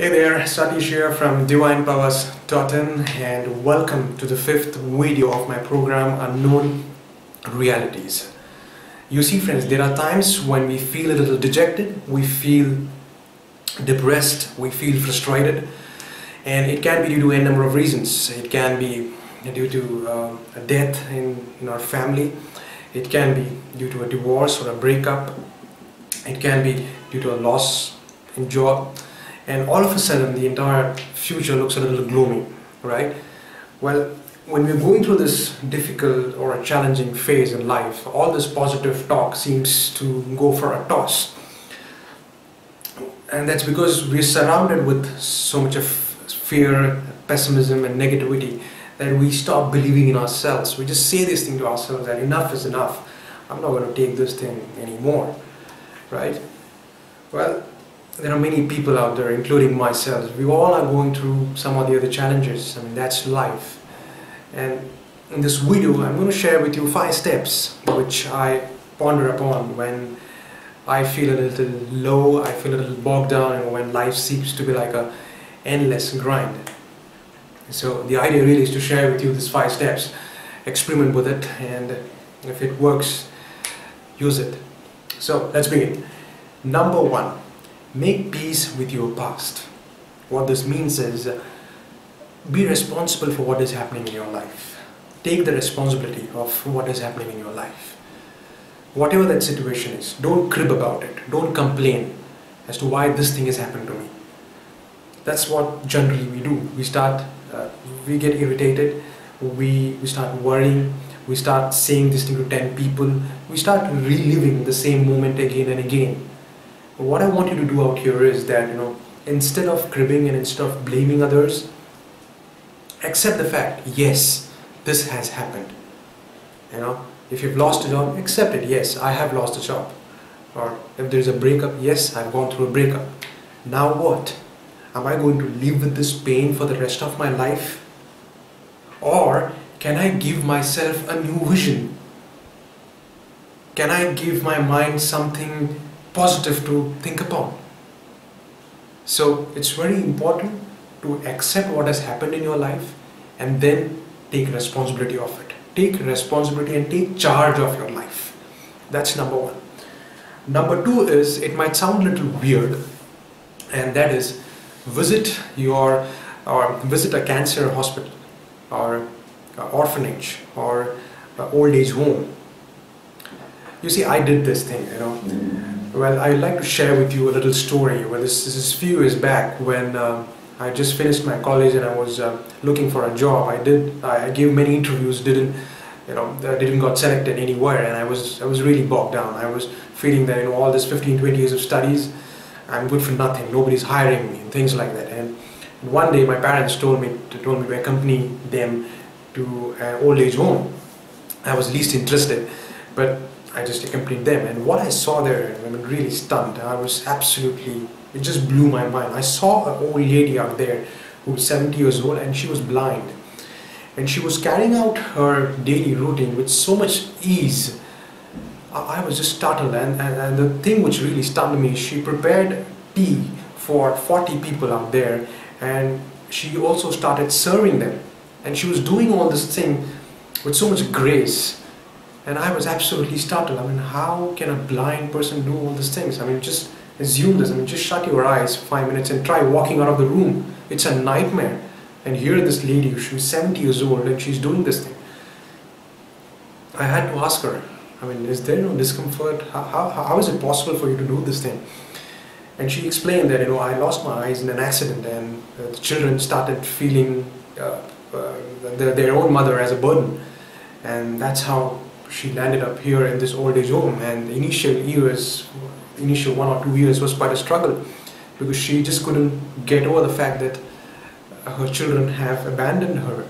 Hey there, Satish here from DivinePowers.in and welcome to the fifth video of my program Unknown Realities. You see friends, there are times when we feel a little dejected, we feel depressed, we feel frustrated, and it can be due to a number of reasons. It can be due to a death in our family, it can be due to a divorce or a breakup, it can be due to a loss in job. And all of a sudden the entire future looks a little gloomy, right? Well, when we're going through this difficult or a challenging phase in life, all this positive talk seems to go for a toss. And that's because we're surrounded with so much of fear, pessimism and negativity that we stop believing in ourselves. We just say this thing to ourselves that enough is enough. I'm not going to take this thing anymore, right? Well, there are many people out there, including myself. We all are going through some of the other challenges. I mean, that's life. And in this video, I'm going to share with you 5 steps which I ponder upon when I feel a little low, I feel a little bogged down, and when life seems to be like a endless grind. So the idea really is to share with you these 5 steps. Experiment with it, and if it works, use it. So let's begin. Number 1. Make peace with your past. What this means is be responsible for what is happening in your life. Take the responsibility of what is happening in your life. Whatever that situation is, don't crib about it. Don't complain as to why this thing has happened to me. That's what generally we do. We get irritated, we start worrying, we start saying this thing to 10 people, we start reliving the same moment again and again. What I want you to do out here is that, instead of cribbing and instead of blaming others, accept the fact, yes, this has happened. If you've lost a job, accept it, yes, I have lost a job. Or if there's a breakup, yes, I've gone through a breakup. Now what? Am I going to live with this pain for the rest of my life? Or can I give myself a new vision? Can I give my mind something positive to think upon? So it's very important to accept what has happened in your life and then take responsibility of it. Take responsibility and take charge of your life. That's number 1. Number 2 is, it might sound a little weird, and that is visit a cancer hospital or orphanage or old age home. You see, I did this thing, Well, I'd like to share with you a little story. Well, this is a few years back when I just finished my college and I was looking for a job. I gave many interviews, didn't got selected anywhere, and I was really bogged down. I was feeling that all this 15-20 years of studies, I'm good for nothing. Nobody's hiring me and things like that. And one day my parents told me to accompany them to an old age home. I was least interested, but I just accompanied them, and what I saw there, really stunned. It just blew my mind. I saw an old lady out there who was 70 years old and she was blind. And she was carrying out her daily routine with so much ease. I was just startled, and the thing which really stunned me, she prepared tea for 40 people out there, and she also started serving them. And she was doing all this thing with so much grace. And I was absolutely startled. How can a blind person do all these things? Just assume this. Just shut your eyes 5 minutes and try walking out of the room. It's a nightmare. And here this lady, she's 70 years old and she's doing this thing. I had to ask her, is there no discomfort? How is it possible for you to do this thing? And she explained that, I lost my eyes in an accident, and the children started feeling their own mother as a burden. And that's how she landed up here in this old age home. And the initial 1 or 2 years was quite a struggle, because she just couldn't get over the fact that her children have abandoned her.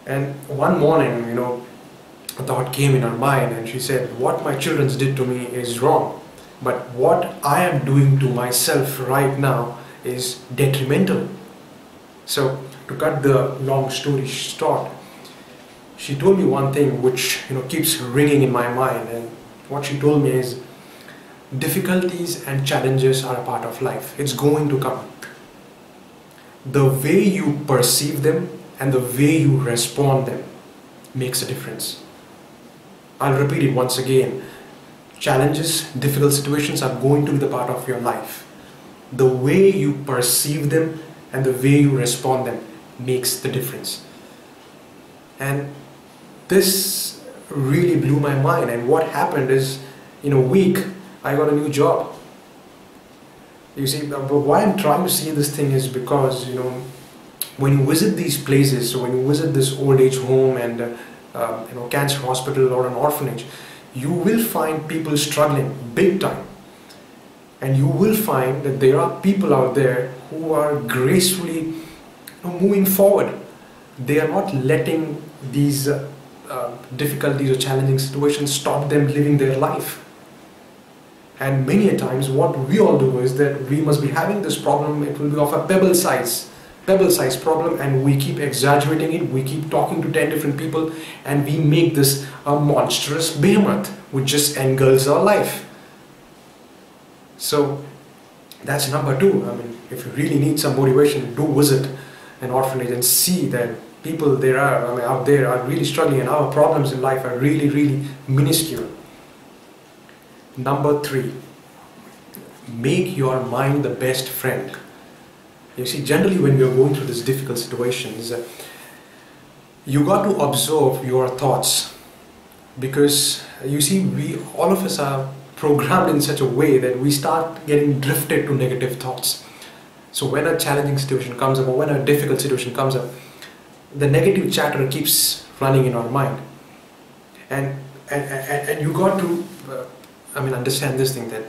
And one morning, a thought came in her mind, and she said, what my children did to me is wrong, but what I am doing to myself right now is detrimental. So to cut the long story short, she told me one thing which keeps ringing in my mind, and what she told me is, difficulties and challenges are a part of life. It's going to come. The way you perceive them and the way you respond them makes a difference. I'll repeat it once again. Challenges, difficult situations are going to be the part of your life. The way you perceive them and the way you respond them makes the difference. And this really blew my mind. And what happened is, in a week, I got a new job. You see, but why I'm trying to say this thing is because, when you visit these places, so when you visit this old age home and cancer hospital or an orphanage, you will find people struggling big time. And you will find that there are people out there who are gracefully moving forward. They are not letting these difficulties or challenging situations stop them living their life. And many a times what we all do is that we must be having this problem, it will be of a pebble size problem, and we keep exaggerating it, we keep talking to 10 different people, and we make this a monstrous behemoth which just engulfs our life. So that's number 2. I mean, if you really need some motivation, do visit an orphanage and see that people out there are really struggling, and our problems in life are really, really minuscule. Number 3, make your mind the best friend. You see, generally when we are going through these difficult situations, you got to observe your thoughts, because you see, all of us are programmed in such a way that we start getting drifted to negative thoughts. So when a challenging situation comes up, or when a difficult situation comes up, the negative chatter keeps running in our mind. And you got to understand this thing, that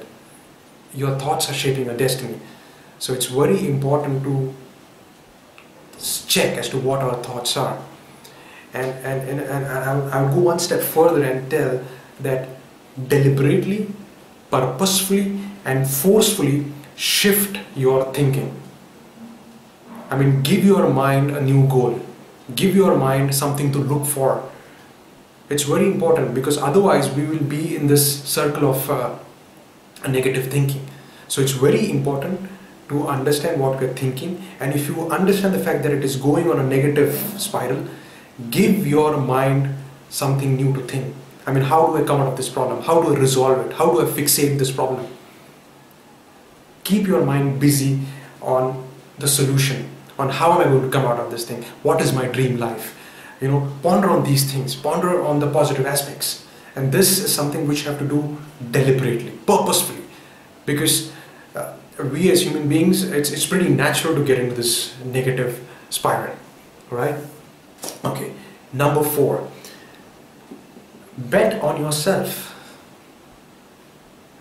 your thoughts are shaping your destiny. So it's very important to check as to what our thoughts are. And I'll go one step further and tell that deliberately, purposefully and forcefully shift your thinking. I mean, give your mind a new goal. Give your mind something to look for. It's very important, because otherwise we will be in this circle of negative thinking. So it's very important to understand what we're thinking, and if you understand the fact that it is going on a negative spiral, give your mind something new to think. I mean, how do I come out of this problem? How do I resolve it? How do I fixate this problem? Keep your mind busy on the solution, on how am I going to come out of this thing? What is my dream life? Ponder on these things, ponder on the positive aspects. And this is something which you have to do deliberately, purposefully, because we as human beings, it's pretty natural to get into this negative spiral, right? Okay, number 4, bet on yourself,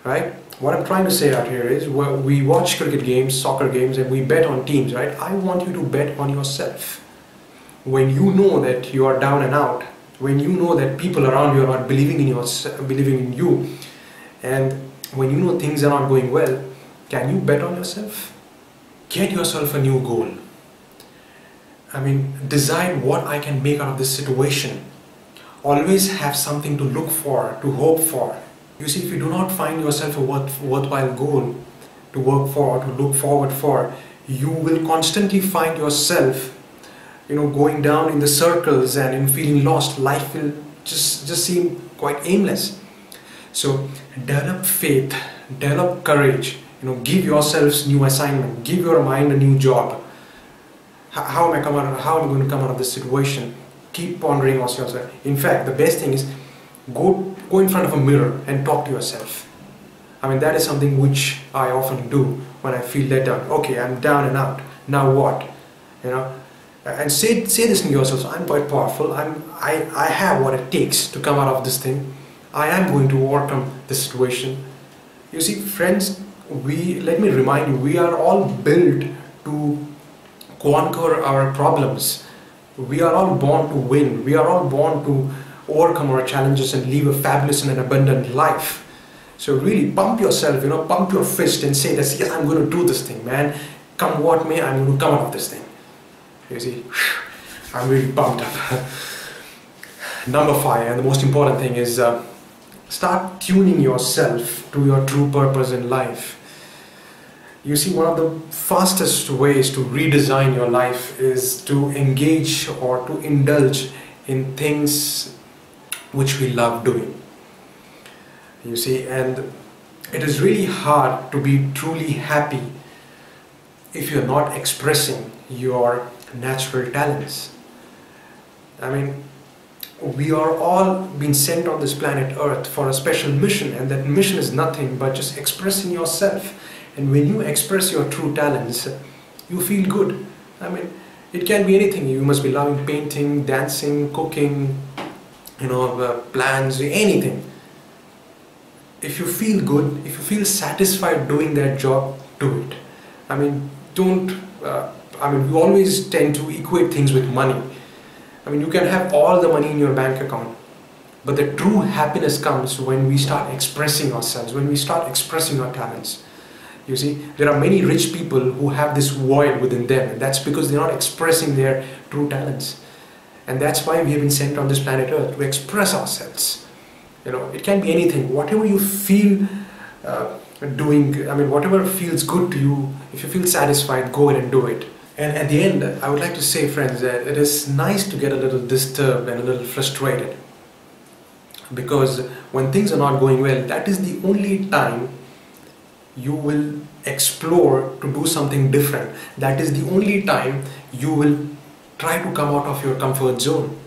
right? What I'm trying to say out here is, we watch cricket games, soccer games, and we bet on teams, right? I want you to bet on yourself. When you know that you are down and out, when you know that people around you are not believing in you, and when you know things are not going well, can you bet on yourself? Get yourself a new goal. I mean, decide what I can make out of this situation. Always have something to look for, to hope for. You see, if you do not find yourself a worthwhile goal to work for, to look forward for, you will constantly find yourself going down in the circles and in feeling lost. Life will just seem quite aimless. So develop faith, develop courage, give yourselves new assignment, give your mind a new job. How am I going to come out of this situation? Keep pondering on yourself. In fact, the best thing is go in front of a mirror and talk to yourself. I mean, that is something which I often do when I feel let down. Okay, I'm down and out. Now what? And say this to yourself. I'm quite powerful. I have what it takes to come out of this thing. I am going to overcome this situation. You see, friends, let me remind you, we are all built to conquer our problems. We are all born to win. We are all born to overcome our challenges and live a fabulous and an abundant life. So really pump yourself, pump your fist and say that, yes, I'm going to do this thing, man. Come what may, I'm going to come out of this thing. You see, I'm really pumped up. Number 5, and the most important thing is start tuning yourself to your true purpose in life. You see, one of the fastest ways to redesign your life is to engage or to indulge in things which we love doing. You see, and it is really hard to be truly happy if you're not expressing your natural talents. I mean, we are all being sent on this planet Earth for a special mission, and that mission is nothing but just expressing yourself. And when you express your true talents, you feel good. I mean, it can be anything. You must be loving painting, dancing, cooking, plans, anything. If you feel good, if you feel satisfied doing that job, do it. I mean, we always tend to equate things with money. I mean, you can have all the money in your bank account, but the true happiness comes when we start expressing ourselves, when we start expressing our talents. You see, there are many rich people who have this void within them, and that's because they're not expressing their true talents. And that's why we have been sent on this planet Earth, to express ourselves. It can be anything, whatever you feel doing, whatever feels good to you. If you feel satisfied, go ahead and do it. And at the end, I would like to say, friends, that it is nice to get a little disturbed and a little frustrated. Because when things are not going well, that is the only time you will explore to do something different. That is the only time you will try to come out of your comfort zone.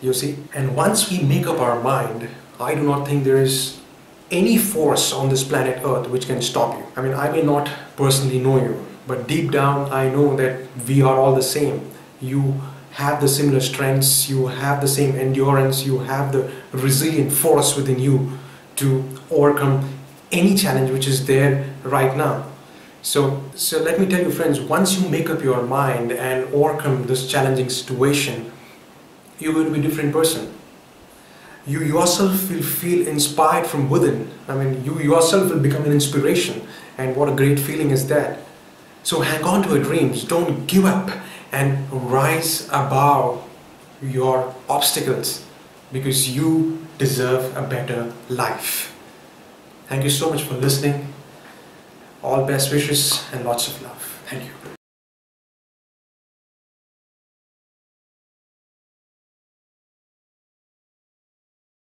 You see? And once we make up our mind, I do not think there is any force on this planet Earth which can stop you. I mean, I may not personally know you, but deep down I know that we are all the same. You have the similar strengths, you have the same endurance, you have the resilient force within you to overcome any challenge which is there right now. So let me tell you, friends, once you make up your mind and overcome this challenging situation, you're going to be a different person. You yourself will feel inspired from within. I mean, you yourself will become an inspiration, and what a great feeling is that. So hang on to your dreams, don't give up, and rise above your obstacles, because you deserve a better life. Thank you so much for listening. All best wishes and lots of love. Thank you.